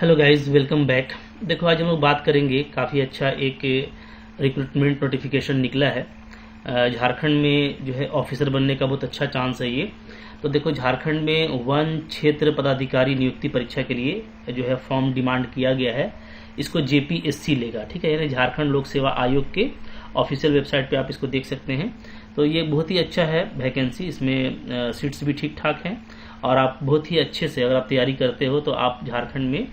Hello guys, welcome back. देखो, आज हम लोग बात करेंगे, काफ़ी अच्छा एक रिक्रूटमेंट नोटिफिकेशन निकला है। झारखंड में जो है ऑफिसर बनने का बहुत अच्छा चांस है ये। तो देखो, झारखंड में वन क्षेत्र पदाधिकारी नियुक्ति परीक्षा के लिए जो है फॉर्म डिमांड किया गया है। इसको जेपीएससी लेगा, ठीक है, यानी झारखंड लोक सेवा आयोग के ऑफिशियल वेबसाइट पे आप इसको देख सकते हैं। तो ये बहुत ही अच्छा है वैकेंसी, इसमें सीट्स भी ठीक ठाक हैं और आप बहुत ही अच्छे से अगर आप तैयारी करते हो तो आप झारखंड में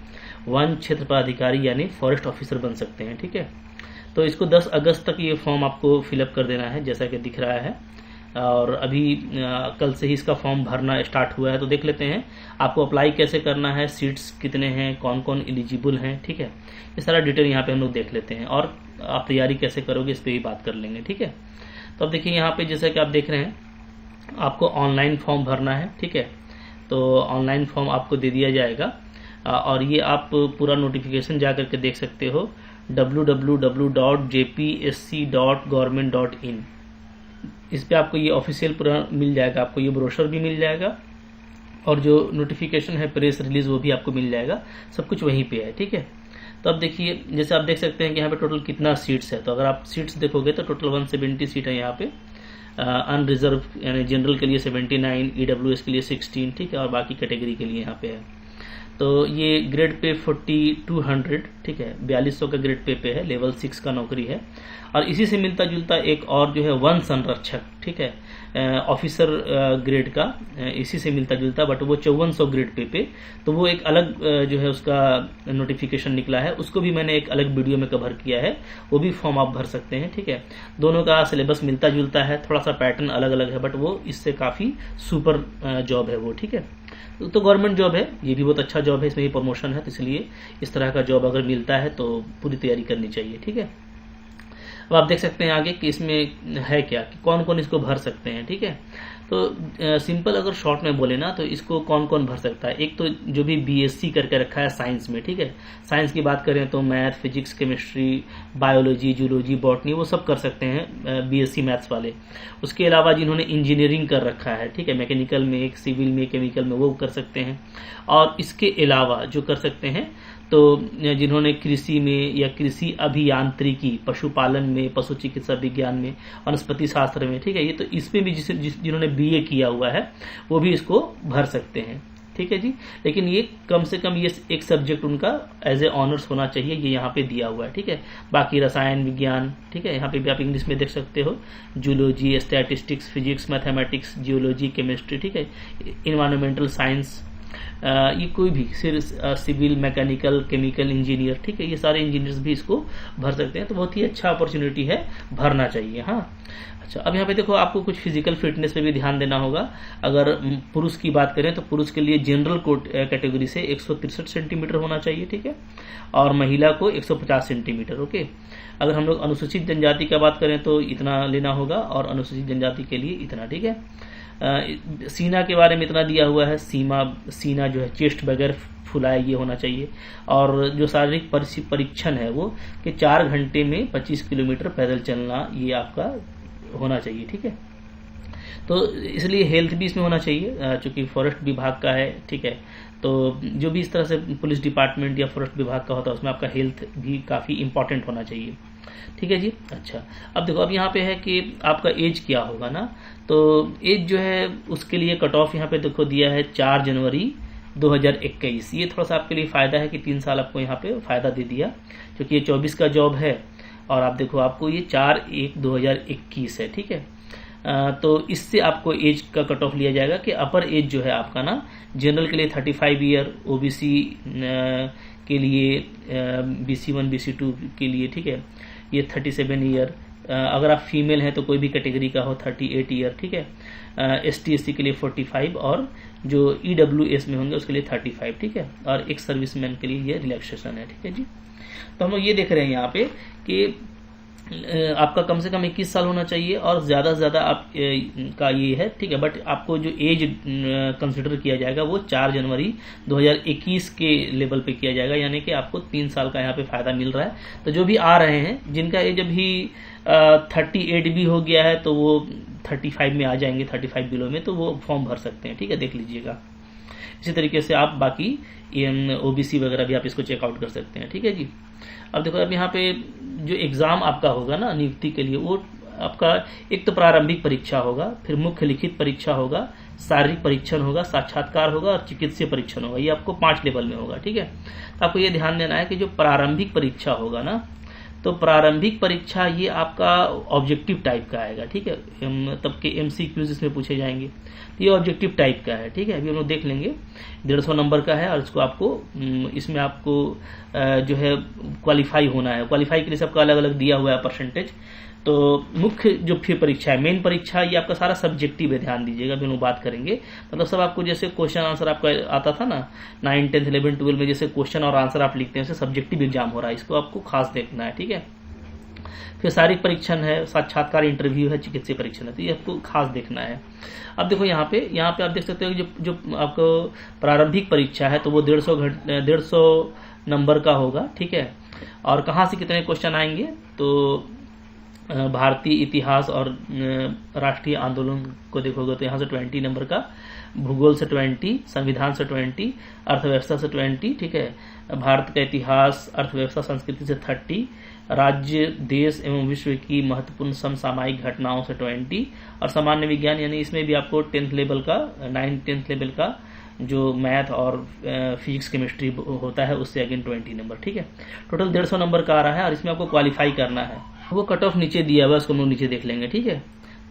वन क्षेत्र पदाधिकारी यानी फॉरेस्ट ऑफिसर बन सकते हैं, ठीक है। तो इसको 10 अगस्त तक ये फॉर्म आपको फिलअप कर देना है, जैसा कि दिख रहा है। और अभी कल से ही इसका फॉर्म भरना स्टार्ट हुआ है। तो देख लेते हैं आपको अप्लाई कैसे करना है, सीट्स कितने हैं, कौन कौन एलिजिबल हैं, ठीक है। ये सारा डिटेल यहाँ पे हम लोग देख लेते हैं और आप तैयारी कैसे करोगे इस पर भी बात कर लेंगे, ठीक है। तो अब देखिए, यहाँ पे जैसा कि आप देख रहे हैं आपको ऑनलाइन फॉर्म भरना है, ठीक है। तो ऑनलाइन फॉर्म आपको दे दिया जाएगा और ये आप पूरा नोटिफिकेशन जा करके देख सकते हो www.jpsc.government.in। इस पे आपको ये ऑफिशियल पूरा मिल जाएगा, आपको ये ब्रोशर भी मिल जाएगा और जो नोटिफिकेशन है, प्रेस रिलीज, वो भी आपको मिल जाएगा। सब कुछ वहीं पे है, ठीक है। तो अब देखिए, जैसे आप देख सकते हैं कि यहाँ पे टोटल कितना सीट्स है। तो अगर आप सीट्स देखोगे तो टोटल 170 सीट है यहाँ पे। अनरिजर्व यानी जनरल के लिए 79, ईडब्ल्यूएस के लिए 16, ठीक है, और बाकी कैटेगरी के लिए यहाँ पे है। तो ये ग्रेड पे 4200, ठीक है, 4200 का ग्रेड पे है, लेवल 6 का नौकरी है। और इसी से मिलता जुलता एक और जो है वन संरक्षक, ठीक है, ऑफिसर ग्रेड का, इसी से मिलता जुलता, बट वो 5400 ग्रेड पे। तो वो एक अलग जो है उसका नोटिफिकेशन निकला है, उसको भी मैंने एक अलग वीडियो में कवर किया है, वो भी फॉर्म आप भर सकते हैं, ठीक है। दोनों का सिलेबस मिलता जुलता है, थोड़ा सा पैटर्न अलग अलग है, बट वो इससे काफ़ी सुपर जॉब है वो, ठीक है। तो गवर्नमेंट जॉब है, ये भी बहुत अच्छा जॉब है, इसमें भी प्रमोशन है। तो इसलिए इस तरह का जॉब अगर मिलता है तो पूरी तैयारी करनी चाहिए, ठीक है। अब आप देख सकते हैं आगे कि इसमें है क्या, कि कौन कौन इसको भर सकते हैं, ठीक है। तो सिंपल अगर शॉर्ट में बोले ना, तो इसको कौन कौन भर सकता है। एक तो जो भी बीएससी करके रखा है साइंस में, ठीक है, साइंस की बात करें तो math, physics, chemistry, biology, zoology, botany, वो सब कर सकते हैं बीएससी मैथ्स वाले। उसके अलावा जिन्होंने इंजीनियरिंग कर रखा है, ठीक है, मैकेनिकल में, सिविल में, केमिकल में, वो कर सकते हैं। और इसके अलावा जो कर सकते हैं, तो जिन्होंने कृषि में या कृषि अभियांत्रिकी, पशुपालन में, पशु चिकित्सा विज्ञान में, वनस्पति शास्त्र में, ठीक है, ये तो इसमें भी जिन्होंने बीए किया हुआ है वो भी इसको भर सकते हैं, ठीक है जी। लेकिन ये कम से कम ये एक सब्जेक्ट उनका एज ए ऑनर्स होना चाहिए, ये यहाँ पे दिया हुआ है, ठीक है। बाकी रसायन विज्ञान, ठीक है, यहाँ पे भी आप इंग्लिश में देख सकते हो, zoology, statistics, physics, mathematics, geology, chemistry, ठीक है, इन्वायरमेंटल साइंस, ये कोई भी सिविल, मैकेनिकल, केमिकल इंजीनियर, ठीक है, ये सारे इंजीनियर्स भी इसको भर सकते हैं। तो बहुत ही अच्छा अपॉर्चुनिटी है, भरना चाहिए। हाँ, अच्छा, अब यहाँ पे देखो, आपको कुछ फिजिकल फिटनेस पे भी ध्यान देना होगा। अगर पुरुष की बात करें तो पुरुष के लिए जनरल कैटेगरी से 163 सेंटीमीटर होना चाहिए, ठीक है, और महिला को 150 सेंटीमीटर, ओके। अगर हम लोग अनुसूचित जनजाति का बात करें तो इतना लेना होगा, और अनुसूचित जनजाति के लिए इतना, ठीक है। सीना के बारे में इतना दिया हुआ है, सीना जो है, चेस्ट वगैरह फुलाए, ये होना चाहिए। और जो शारीरिक परीक्षण है वो कि 4 घंटे में 25 किलोमीटर पैदल चलना, ये आपका होना चाहिए, ठीक है। तो इसलिए हेल्थ भी इसमें होना चाहिए, चूंकि फॉरेस्ट विभाग का है, ठीक है। तो जो भी इस तरह से पुलिस डिपार्टमेंट या फॉरेस्ट विभाग का होता है उसमें आपका हेल्थ भी काफ़ी इंपॉर्टेंट होना चाहिए, ठीक है जी। अच्छा, अब देखो, अब यहाँ पे है कि आपका एज क्या होगा ना। तो एज जो है उसके लिए कट ऑफ यहाँ पे देखो दिया है 4 जनवरी 2021। ये थोड़ा सा आपके लिए फ़ायदा है कि 3 साल आपको यहाँ पे फ़ायदा दे दिया, क्योंकि ये 24 का जॉब है और आप देखो आपको ये 4/1/2021 है, ठीक है। तो इससे आपको एज का कट ऑफ लिया जाएगा कि अपर एज जो है आपका ना, जनरल के लिए 35 ईयर, ओबीसी के लिए, BC1 BC2 के लिए, ठीक है, ये 37 ईयर। अगर आप फीमेल हैं तो कोई भी कैटेगरी का हो 38 ईयर, ठीक है। ST SC के लिए 45 और जो EWS में होंगे उसके लिए 35, ठीक है। और एक सर्विसमैन के लिए ये रिलैक्सेशन है, ठीक है जी। तो हम लोग ये देख रहे हैं यहाँ पे कि आपका कम से कम 21 साल होना चाहिए और ज़्यादा से ज़्यादा आप का ये है, ठीक है। बट आपको जो एज कंसिडर किया जाएगा वो 4 जनवरी 2021 के लेवल पे किया जाएगा, यानी कि आपको 3 साल का यहाँ पे फ़ायदा मिल रहा है। तो जो भी आ रहे हैं जिनका एज अभी 38 भी हो गया है तो वो 35 में आ जाएंगे, 35 बिलो में, तो वो फॉर्म भर सकते हैं, ठीक है, देख लीजिएगा। इसी तरीके से आप बाकी OBC वगैरह भी आप इसको चेकआउट कर सकते हैं। ठीक है जी। अब देखो, अब यहाँ पे जो एग्ज़ाम आपका होगा ना नियुक्ति के लिए, वो आपका एक तो प्रारंभिक परीक्षा होगा, फिर मुख्य लिखित परीक्षा होगा, शारीरिक परीक्षण होगा, साक्षात्कार होगा और चिकित्सीय परीक्षण होगा। ये आपको 5 लेवल में होगा। ठीक है। तो आपको ये ध्यान देना है कि जो प्रारंभिक परीक्षा होगा ना, तो प्रारंभिक परीक्षा ये आपका ऑब्जेक्टिव टाइप का आएगा। ठीक है। तब के MCQs इसमें पूछे जाएंगे, तो ये ऑब्जेक्टिव टाइप का है। ठीक है। अभी हम लोग देख लेंगे, 150 नंबर का है और इसको आपको इसमें आपको जो है क्वालिफाई होना है। क्वालिफाई के लिए सबका अलग अलग दिया हुआ है परसेंटेज। तो मुख्य जो फिर परीक्षा है, मेन परीक्षा, ये आपका सारा सब्जेक्टिव है, ध्यान दीजिएगा, अभी हम लोग बात करेंगे। मतलब सब आपको जैसे क्वेश्चन आंसर आपका आता था ना 9, 10, 11, 12 में, जैसे क्वेश्चन और आंसर आप लिखते हैं, वैसे सब्जेक्टिव एग्जाम हो रहा है, इसको आपको खास देखना है। ठीक है। फिर शारीरिक परीक्षण है, साक्षात्कार इंटरव्यू है, चिकित्सीय परीक्षण है, तो ये आपको खास देखना है। अब देखो यहाँ पे आप देख सकते हो जो आपको प्रारंभिक परीक्षा है, तो वो 150 नंबर का होगा। ठीक है। और कहाँ से कितने क्वेश्चन आएंगे, तो भारतीय इतिहास और राष्ट्रीय आंदोलन को देखोगे तो यहाँ से 20 नंबर का, भूगोल से 20, संविधान से 20, अर्थव्यवस्था से 20। ठीक है। भारत का इतिहास, अर्थव्यवस्था, संस्कृति से 30, राज्य, देश एवं विश्व की महत्वपूर्ण समसामयिक घटनाओं से 20, और सामान्य विज्ञान यानी इसमें भी आपको 10th लेवल का, 9th 10th लेवल का जो मैथ और फिजिक्स केमिस्ट्री होता है उससे अगेन 20 नंबर। ठीक है। टोटल 150 नंबर का आ रहा है और इसमें आपको क्वालिफाई करना है। वो कट ऑफ नीचे दिया हुआ है, उसको हम लोग नीचे देख लेंगे। ठीक है।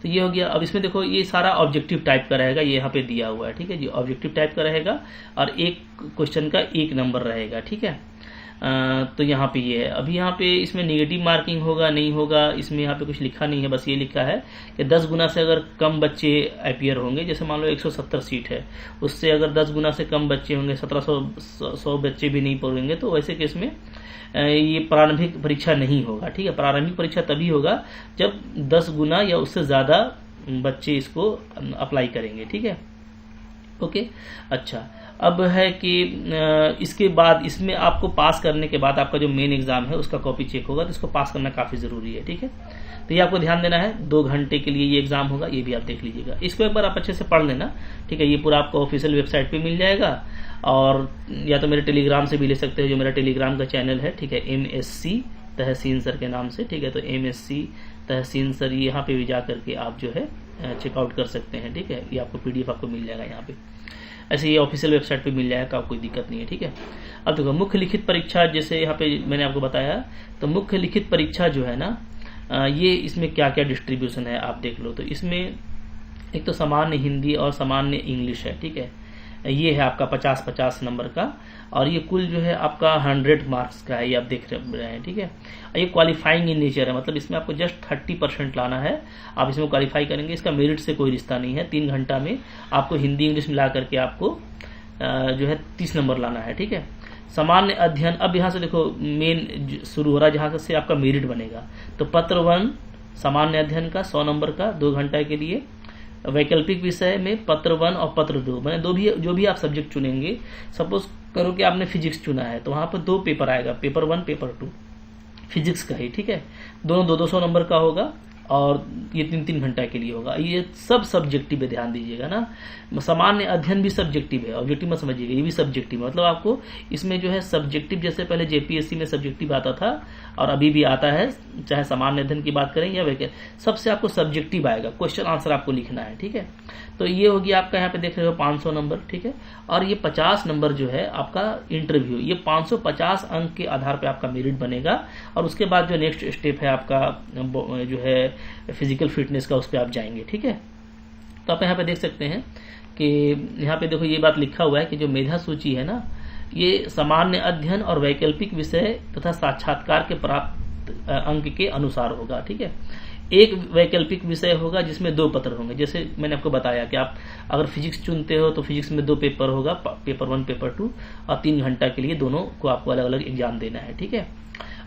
तो ये हो गया। अब इसमें देखो, ये सारा ऑब्जेक्टिव टाइप का रहेगा, ये यहाँ पे दिया हुआ है। ठीक है जी। ऑब्जेक्टिव टाइप का रहेगा और एक क्वेश्चन का 1 नंबर रहेगा। ठीक है। तो यहाँ पे ये है। अभी यहाँ पे इसमें नेगेटिव मार्किंग होगा नहीं होगा, इसमें यहाँ पे कुछ लिखा नहीं है, बस ये लिखा है कि 10 गुना से अगर कम बच्चे अपीयर होंगे, जैसे मान लो 170 सीट है, उससे अगर 10 गुना से कम बच्चे होंगे, 1700 बच्चे भी नहीं पढ़ेंगे, तो वैसे केस में ये प्रारंभिक परीक्षा नहीं होगा। ठीक है। प्रारंभिक परीक्षा तभी होगा जब 10 गुना या उससे ज़्यादा बच्चे इसको अप्लाई करेंगे। ठीक है। ओके। अच्छा, अब है कि इसके बाद इसमें आपको पास करने के बाद आपका जो मेन एग्जाम है उसका कॉपी चेक होगा, तो इसको पास करना काफ़ी ज़रूरी है। ठीक है। तो ये आपको ध्यान देना है, 2 घंटे के लिए ये एग्जाम होगा, ये भी आप देख लीजिएगा। इसको एक बार आप अच्छे से पढ़ लेना। ठीक है। ये पूरा आपको ऑफिशियल वेबसाइट पे मिल जाएगा, और या तो मेरे टेलीग्राम से भी ले सकते हो, जो मेरा टेलीग्राम का चैनल है। ठीक है। MSc तहसीन सर के नाम से। ठीक है। तो MSc तहसीन सर, यहाँ पे भी जा करके आप जो है चेकआउट कर सकते हैं। ठीक है। ये आपको PDF आपको मिल जाएगा यहाँ पे, ऐसे ये ऑफिशियल वेबसाइट पे मिल जाएगा, कोई दिक्कत नहीं है। ठीक है। अब देखो, मुख्य लिखित परीक्षा, जैसे यहाँ पे मैंने आपको बताया, तो मुख्य लिखित परीक्षा जो है ना, ये इसमें क्या क्या डिस्ट्रीब्यूशन है आप देख लो। तो इसमें एक तो सामान्य हिंदी और सामान्य इंग्लिश है। ठीक है। ये है आपका 50-50 नंबर का, और ये कुल जो है आपका 100 मार्क्स का है, ये आप देख रहे हैं। ठीक है। ये क्वालिफाइंग इन नेचर है, मतलब इसमें आपको जस्ट 30% लाना है, आप इसमें क्वालिफाई करेंगे। इसका मेरिट से कोई रिश्ता नहीं है। 3 घंटा में आपको हिंदी इंग्लिश मिला करके आपको जो है 30 नंबर लाना है। ठीक है। सामान्य अध्ययन, अब यहाँ से देखो मेन शुरू हो रहा है, जहाँ से आपका मेरिट बनेगा। तो पत्र 1 सामान्य अध्ययन का 100 नंबर का 2 घंटा के लिए। वैकल्पिक विषय में पत्र 1 और पत्र 2, मैंने जो भी आप सब्जेक्ट चुनेंगे, सपोज करो कि आपने फिजिक्स चुना है, तो वहां पर 2 पेपर आएगा, पेपर 1 पेपर 2 फिजिक्स का ही। ठीक है। दोनों 200 नंबर का होगा, और ये 3-3 घंटा के लिए होगा। ये सब सब्जेक्टिव है, ध्यान दीजिएगा ना। सामान्य अध्ययन भी सब्जेक्टिव है, ऑब्जेक्टिव मत समझिएगा, ये भी सब्जेक्टिव है। मतलब आपको इसमें जो है सब्जेक्टिव, जैसे पहले JPSC में सब्जेक्टिव आता था और अभी भी आता है, चाहे सामान्य अध्ययन की बात करें या वैकल्पिक, सबसे आपको सब्जेक्टिव आएगा, क्वेश्चन आंसर आपको लिखना है। ठीक है। तो ये होगी आपका, यहाँ पे देख रहे हो 500 नंबर। ठीक है। और ये 50 नंबर जो है आपका इंटरव्यू, ये 550 अंक के आधार पे आपका मेरिट बनेगा, और उसके बाद जो नेक्स्ट स्टेप है आपका जो है फिजिकल फिटनेस का, उस पर आप जाएंगे। ठीक है। तो आप यहाँ पे देख सकते हैं कि यहाँ पे देखो ये बात लिखा हुआ है कि जो मेधा सूची है ना, ये सामान्य अध्ययन और वैकल्पिक विषय तथा साक्षात्कार के प्राप्त अंक के अनुसार होगा। ठीक है। एक वैकल्पिक विषय होगा जिसमें 2 पत्र होंगे, जैसे मैंने आपको बताया कि आप अगर फिजिक्स चुनते हो तो फिजिक्स में 2 पेपर होगा, पेपर 1 पेपर 2, और 3 घंटा के लिए दोनों को आपको अलग अलग एग्जाम देना है। ठीक है।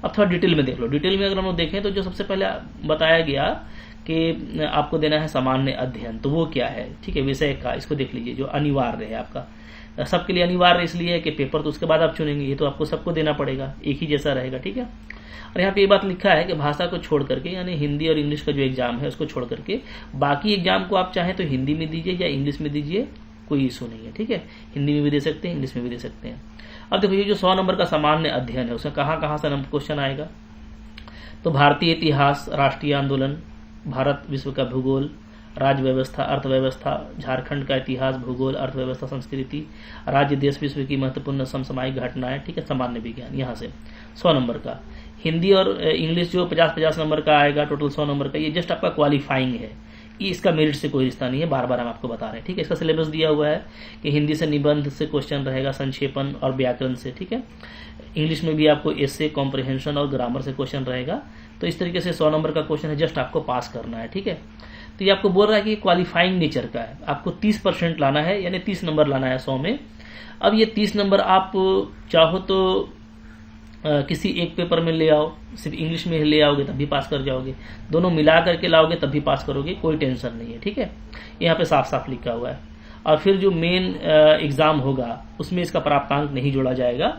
अब थोड़ा डिटेल में देख लो। डिटेल में अगर हम लोग देखें तो जो सबसे पहले बताया गया कि आपको देना है सामान्य अध्ययन, तो वो क्या है। ठीक है। विषय का इसको देख लीजिए, जो अनिवार्य है आपका, सबके लिए अनिवार्य इसलिए है कि पेपर तो उसके बाद आप चुनेंगे, ये तो आपको सबको देना पड़ेगा, एक ही जैसा रहेगा। ठीक है। और यहाँ पे ये बात लिखा है कि भाषा को छोड़ करके, यानी हिंदी और इंग्लिश का जो एग्जाम है उसको छोड़ करके बाकी एग्जाम को आप चाहें तो हिंदी में दीजिए या इंग्लिश में दीजिए, कोई इशू नहीं है, ठीक है। हिंदी में भी दे सकते हैं, इंग्लिश में भी दे सकते हैं। अब देखो ये जो 100 नंबर का सामान्य अध्ययन है उसमें कहाँ कहाँ से क्वेश्चन आएगा, तो भारतीय इतिहास, राष्ट्रीय आंदोलन, भारत विश्व का भूगोल, राज्य व्यवस्था, अर्थव्यवस्था, झारखंड का इतिहास, भूगोल, अर्थव्यवस्था, संस्कृति, राज्य देश विश्व की महत्वपूर्ण समसामयिक घटनाएं, ठीक है, सामान्य विज्ञान, यहाँ से 100 नंबर का। हिंदी और इंग्लिश जो 50-50 नंबर का आएगा, टोटल 100 नंबर का, ये जस्ट आपका क्वालिफाइंग है, ये इसका मेरिट से कोई रिश्ता नहीं है, बार बार हम आपको बता रहे हैं, ठीक है। इसका सिलेबस दिया हुआ है कि हिंदी से निबंध से क्वेश्चन रहेगा, संक्षेपण और व्याकरण से, ठीक है। इंग्लिश में भी आपको एसे, कॉम्प्रिहेंशन और ग्रामर से क्वेश्चन रहेगा। तो इस तरीके से 100 नंबर का क्वेश्चन है, जस्ट आपको पास करना है, ठीक है। तो ये आपको बोल रहा है कि क्वालिफाइंग नेचर का है, आपको 30% लाना है, यानी 30 नंबर लाना है 100 में। अब ये 30 नंबर आप चाहो तो किसी एक पेपर में ले आओ, सिर्फ इंग्लिश में ले आओगे तब भी पास कर जाओगे, दोनों मिला करके लाओगे तब भी पास करोगे, कोई टेंशन नहीं है, ठीक है। यहाँ पे साफ साफ लिखा हुआ है। और फिर जो मेन एग्जाम होगा उसमें इसका प्राप्तांक नहीं जोड़ा जाएगा,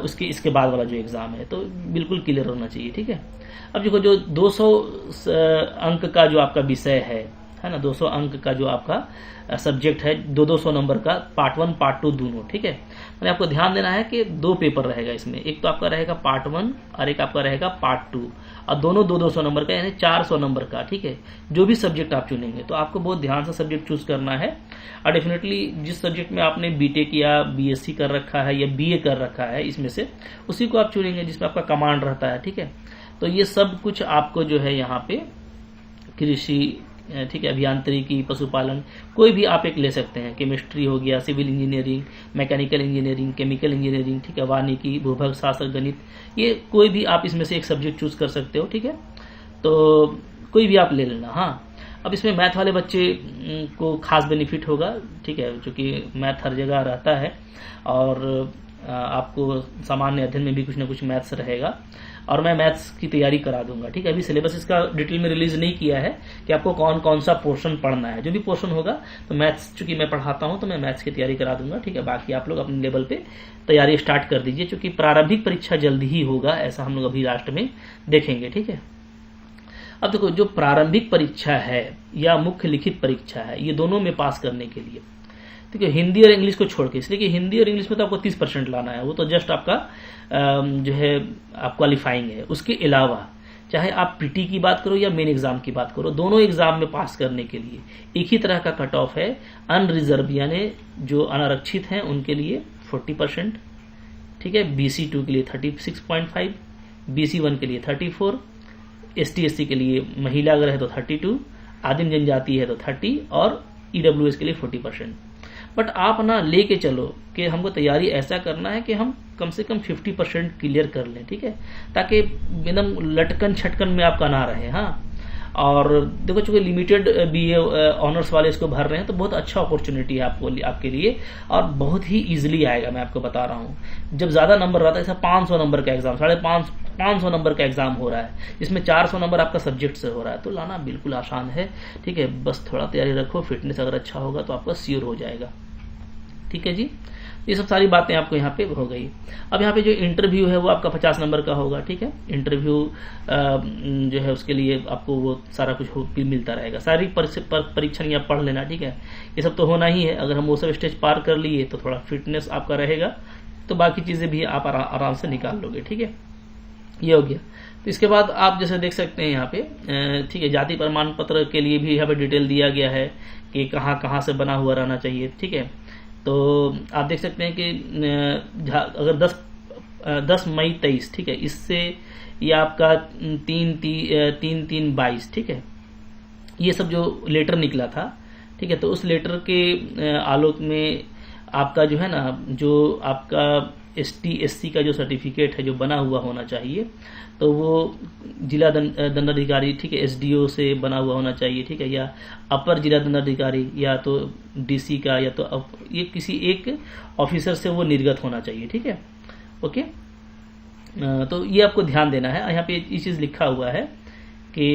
इसके बाद वाला जो एग्जाम है, तो बिल्कुल क्लियर होना चाहिए, ठीक है। अब देखो जो 200 अंक का जो आपका विषय है ना, 200 अंक का जो आपका सब्जेक्ट है, 200 नंबर का, पार्ट 1 पार्ट 2 दोनों, ठीक है। मैंने आपको ध्यान देना है कि 2 पेपर रहेगा इसमें, एक तो आपका रहेगा पार्ट 1 और एक आपका रहेगा पार्ट 2, और दोनों 200 नंबर का, यानी 400 नंबर का, ठीक है। जो भी सब्जेक्ट आप चुनेंगे तो आपको बहुत ध्यान से सब्जेक्ट चूज करना है, और डेफिनेटली जिस सब्जेक्ट में आपने बीटेक या बीएससी कर रखा है या बीए कर रखा है, इसमें से उसी को आप चुनेंगे जिसमें आपका कमांड रहता है, ठीक है। तो ये सब कुछ आपको जो है यहाँ पे कृषि, ठीक है, अभियांत्रिकी, पशुपालन, कोई भी आप एक ले सकते हैं, केमिस्ट्री हो गया, civil engineering, mechanical engineering, chemical engineering, ठीक है, वानिकी, भूभग शास्त्र, गणित, ये कोई भी आप इसमें से एक सब्जेक्ट चूज कर सकते हो, ठीक है। तो कोई भी आप ले लेना। हाँ, अब इसमें मैथ वाले बच्चे को खास बेनिफिट होगा, ठीक है, क्योंकि मैथ हर जगह रहता है, और आपको सामान्य अध्ययन में भी कुछ ना कुछ मैथ्स रहेगा, और मैं मैथ्स की तैयारी करा दूंगा, ठीक है। अभी सिलेबस इसका डिटेल में रिलीज नहीं किया है कि आपको कौन कौन सा पोर्शन पढ़ना है, जो भी पोर्शन होगा, तो मैथ्स चूंकि मैं पढ़ाता हूं तो मैं मैथ्स की तैयारी करा दूंगा, ठीक है। बाकी आप लोग अपने लेवल पे तैयारी स्टार्ट कर दीजिए, क्योंकि प्रारंभिक परीक्षा जल्दी ही होगा, ऐसा हम लोग अभी लास्ट में देखेंगे, ठीक है। अब देखो जो प्रारंभिक परीक्षा है या मुख्य लिखित परीक्षा है, ये दोनों में पास करने के लिए, ठीक है, हिंदी और इंग्लिश को छोड़ के, इसलिए कि हिंदी और इंग्लिश में तो आपको 30% लाना है, वो तो जस्ट आपका जो है आप क्वालिफाइंग है। उसके अलावा चाहे आप पीटी की बात करो या मेन एग्जाम की बात करो, दोनों एग्जाम में पास करने के लिए एक ही तरह का कट ऑफ है। अनरिजर्व यानी जो अनारक्षित हैं उनके लिए 40%, ठीक है, BC2 के लिए 36.5, BC1 के लिए 34, ST/SC के लिए महिला अगर है तो 32, आदिम जनजाति है तो 30, और EWS के लिए 40%। बट आप ना लेके चलो कि हमको तैयारी ऐसा करना है कि हम कम से कम 50% क्लियर कर लें, ठीक है, ताकि एकदम लटकन छटकन में आपका ना रहे। हाँ, और देखो चूंकि लिमिटेड BA ऑनर्स वाले इसको भर रहे हैं, तो बहुत अच्छा अपॉर्चुनिटी है आपके लिए, और बहुत ही इजीली आएगा, मैं आपको बता रहा हूँ। जब ज्यादा नंबर रहता है, जैसे 500 नंबर का एग्जाम, 550 नंबर का एग्जाम हो रहा है, जिसमें 400 नंबर आपका सब्जेक्ट से हो रहा है, तो लाना बिल्कुल आसान है, ठीक है। बस थोड़ा तैयारी रखो, फिटनेस अगर अच्छा होगा तो आपका श्योर हो जाएगा, ठीक है जी। ये सब सारी बातें आपको यहाँ पे हो गई। अब यहाँ पे जो इंटरव्यू है वो आपका 50 नंबर का होगा, ठीक है। इंटरव्यू जो है उसके लिए आपको वो सारा कुछ भी मिलता रहेगा, सारी परीक्षण आप पढ़ लेना, ठीक है। ये सब तो होना ही है, अगर हम वो सब स्टेज पार कर लिए तो थोड़ा फिटनेस आपका रहेगा, तो बाकी चीजें भी आप आराम से निकाल लोगे, ठीक है। ये हो गया। तो इसके बाद आप जैसे देख सकते हैं यहाँ पे, ठीक है, जाति प्रमाण पत्र के लिए भी यहाँ पे डिटेल दिया गया है कि कहाँ कहाँ से बना हुआ रहना चाहिए, ठीक है। तो आप देख सकते हैं कि अगर 10 मई 23, ठीक है, इससे ये आपका 3/3/22, ठीक है, ये सब जो लेटर निकला था, ठीक है, तो उस लेटर के आलोक में आपका जो है ना, जो आपका ST/SC का जो सर्टिफिकेट है जो बना हुआ होना चाहिए, तो वो जिला दंडाधिकारी, ठीक है, SDO से बना हुआ होना चाहिए, ठीक है, या अपर जिला दंडाधिकारी, या तो DC का, या तो ये किसी एक ऑफिसर से वो निर्गत होना चाहिए, ठीक है। ओके, तो ये आपको ध्यान देना है। यहाँ पे ये चीज लिखा हुआ है कि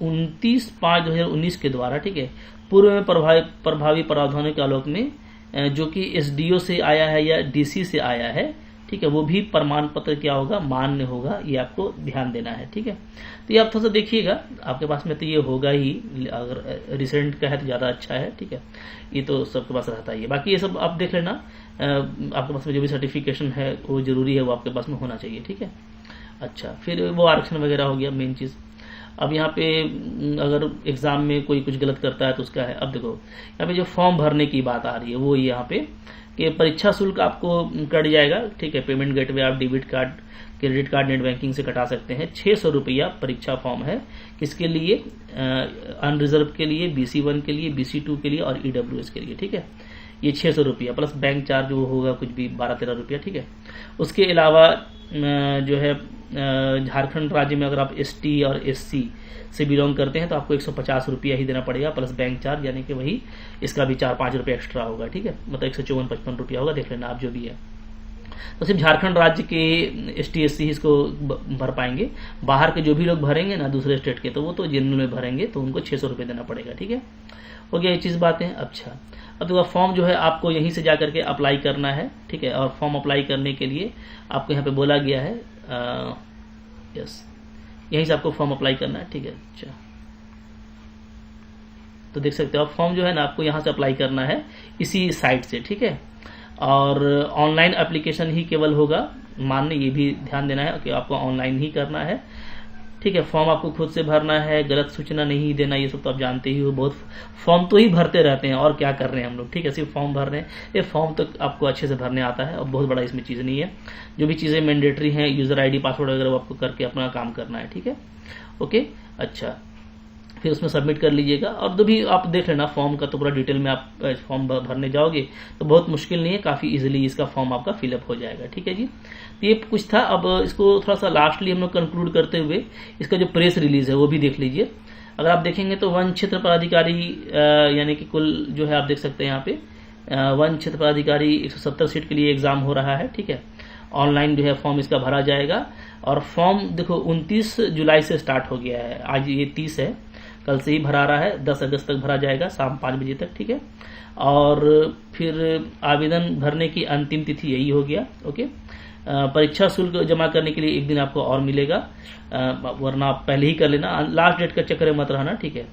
29/5/2019 के द्वारा, ठीक है, पूर्व में प्रभावी प्रावधानों के आलोक में जो कि SDO से आया है या DC से आया है, ठीक है, वो भी प्रमाण पत्र क्या होगा, मान्य होगा, ये आपको ध्यान देना है। ठीक है, तो ये आप थोड़ा सा देखिएगा, आपके पास में तो ये होगा ही, अगर रिसेंट का है तो ज़्यादा अच्छा है। ठीक है, ये तो सबके पास रहता ही है। बाकी ये सब आप देख लेना, आपके पास में जो भी सर्टिफिकेशन है वो जरूरी है, वो आपके पास में होना चाहिए। ठीक है, अच्छा, फिर वो आरक्षण वगैरह हो गया मेन चीज़। अब यहाँ पे अगर एग्जाम में कोई कुछ गलत करता है तो उसका है। अब देखो यहाँ पे जो फॉर्म भरने की बात आ रही है वो यहाँ पे कि परीक्षा शुल्क आपको कट जाएगा। ठीक है, पेमेंट गेटवे आप debit card, credit card, net banking से कटा सकते हैं। 600 रुपया परीक्षा फॉर्म है, किसके लिए, अनरिजर्व के लिए, BC1 के लिए, BC2 के लिए और EWS के लिए। ठीक है, ये 600 रुपया प्लस बैंक चार्ज वो होगा कुछ भी 12-13 रुपया। ठीक है, उसके अलावा जो है झारखंड राज्य में अगर आप ST और SC से बिलोंग करते हैं तो आपको 150 रुपया ही देना पड़ेगा प्लस बैंक चार्ज, यानी कि वही इसका भी 4-5 रुपये एक्स्ट्रा होगा। ठीक है, मतलब 154-55 रुपया होगा, देख लेना आप जो भी है। तो सिर्फ झारखंड राज्य के ST SC इसको भर पाएंगे, बाहर के जो भी लोग भरेंगे ना दूसरे स्टेट के, तो वो तो जनरल में भरेंगे, तो उनको 600 रुपये देना पड़ेगा। ठीक है, हो गया ये चीज़ बातें। अच्छा, अब तो फॉर्म जो है आपको यहीं से जा करके अप्लाई करना है। ठीक है, और फॉर्म अप्लाई करने के लिए आपको यहाँ पे बोला गया है, यस, यहीं से आपको फॉर्म अप्लाई करना है। ठीक है, अच्छा, तो देख सकते हो आप फॉर्म जो है ना आपको यहाँ से अप्लाई करना है इसी साइट से। ठीक है, और ऑनलाइन एप्लीकेशन ही केवल होगा, मान्य, ये भी ध्यान देना है कि आपको ऑनलाइन ही करना है। ठीक है, फॉर्म आपको खुद से भरना है, गलत सूचना नहीं देना, ये सब तो आप जानते ही हो। बहुत फॉर्म तो ही भरते रहते हैं, और क्या कर रहे हैं हम लोग। ठीक है, सिर्फ फॉर्म भर रहे हैं, ये फॉर्म तो आपको अच्छे से भरने आता है और बहुत बड़ा इसमें चीज़ नहीं है। जो भी चीज़ें मैंडेटरी हैं, यूज़र ID पासवर्ड वगैरह वो आपको करके अपना काम करना है। ठीक है, ओके, अच्छा, फिर उसमें सबमिट कर लीजिएगा। और जो भी आप देख लेना फॉर्म का तो पूरा डिटेल में आप फॉर्म भरने जाओगे तो बहुत मुश्किल नहीं है, काफ़ी इजीली इसका फॉर्म आपका फिलअप हो जाएगा। ठीक है जी, तो ये कुछ था। अब इसको थोड़ा सा लास्टली हम लोग कंक्लूड करते हुए इसका जो प्रेस रिलीज है वो भी देख लीजिए। अगर आप देखेंगे तो वन क्षेत्र पदाधिकारी यानी कि कुल जो है आप देख सकते हैं यहाँ पे वन क्षेत्र पदाधिकारी 170 सीट के लिए एग्जाम हो रहा है। ठीक है, ऑनलाइन जो है फॉर्म इसका भरा जाएगा। और फॉर्म देखो 29 जुलाई से स्टार्ट हो गया है, आज ये 30 है, कल से ही भरा रहा है, 10 अगस्त तक भरा जाएगा शाम 5 बजे तक। ठीक है, और फिर आवेदन भरने की अंतिम तिथि यही हो गया। ओके, परीक्षा शुल्क जमा करने के लिए एक दिन आपको और मिलेगा, वरना आप पहले ही कर लेना, लास्ट डेट का चक्कर मत रहना। ठीक है,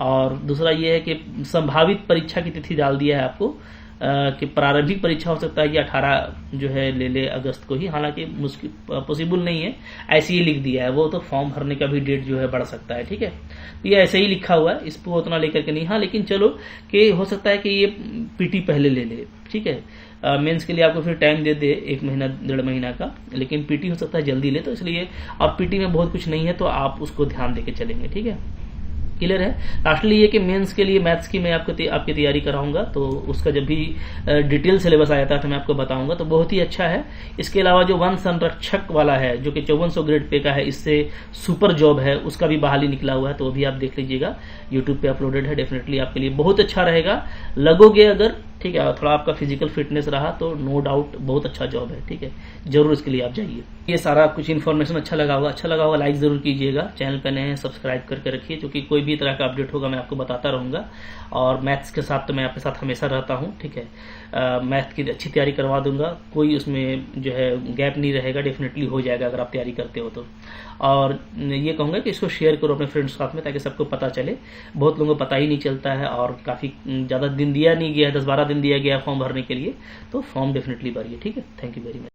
और दूसरा ये है कि संभावित परीक्षा की तिथि डाल दिया है आपको कि प्रारंभिक परीक्षा हो सकता है कि 18 जो है ले अगस्त को ही, हालांकि मुश्किल पॉसिबल नहीं है, ऐसे ही लिख दिया है। वो तो फॉर्म भरने का भी डेट जो है बढ़ सकता है। ठीक है, तो ये ऐसे ही लिखा हुआ है, इसको उतना लेकर के नहीं। हाँ, लेकिन चलो कि हो सकता है कि ये PT पहले ले ले। ठीक है, मेंस के लिए आपको फिर टाइम दे दे 1 महीना 1.5 महीना का, लेकिन PT हो सकता है जल्दी ले, तो इसलिए और PT में बहुत कुछ नहीं है तो आप उसको ध्यान देके चलेंगे। ठीक है, क्लियर है। लास्टली ये कि मेंस के लिए मैथ्स की मैं आपकी तैयारी कराऊंगा, तो उसका जब भी डिटेल सिलेबस आ जाता है तो मैं आपको बताऊंगा, तो बहुत ही अच्छा है। इसके अलावा जो वन संरक्षक वाला है जो कि 5400 ग्रेड पे का है, इससे सुपर जॉब है, उसका भी बहाली निकला हुआ है, तो वो भी आप देख लीजिएगा, यूट्यूब पे अपलोडेड है। डेफिनेटली आपके लिए बहुत अच्छा रहेगा, लगोगे अगर। ठीक है, थोड़ा आपका फिजिकल फिटनेस रहा तो नो डाउट बहुत अच्छा जॉब है। ठीक है, जरूर इसके लिए आप जाइए। ये सारा कुछ इन्फॉर्मेशन अच्छा लगा होगा लाइक जरूर कीजिएगा, चैनल पर नए हैं सब्सक्राइब करके रखिए, क्योंकि कोई भी तरह का अपडेट होगा मैं आपको बताता रहूंगा। और मैथ्स के साथ तो मैं आपके साथ हमेशा रहता हूँ। ठीक है, मैथ की अच्छी तैयारी करवा दूंगा, कोई उसमें जो है गैप नहीं रहेगा, डेफिनेटली हो जाएगा अगर आप तैयारी करते हो तो। और ये कहूँगा कि इसको शेयर करो अपने फ्रेंड्स के साथ में, ताकि सबको पता चले। बहुत लोगों को पता ही नहीं चलता है, और काफ़ी ज़्यादा दिन दिया नहीं गया है, 10-12 दिन दिया गया फॉर्म भरने के लिए, तो फॉर्म डेफिनेटली भरिए। ठीक है, थैंक यू वेरी मच।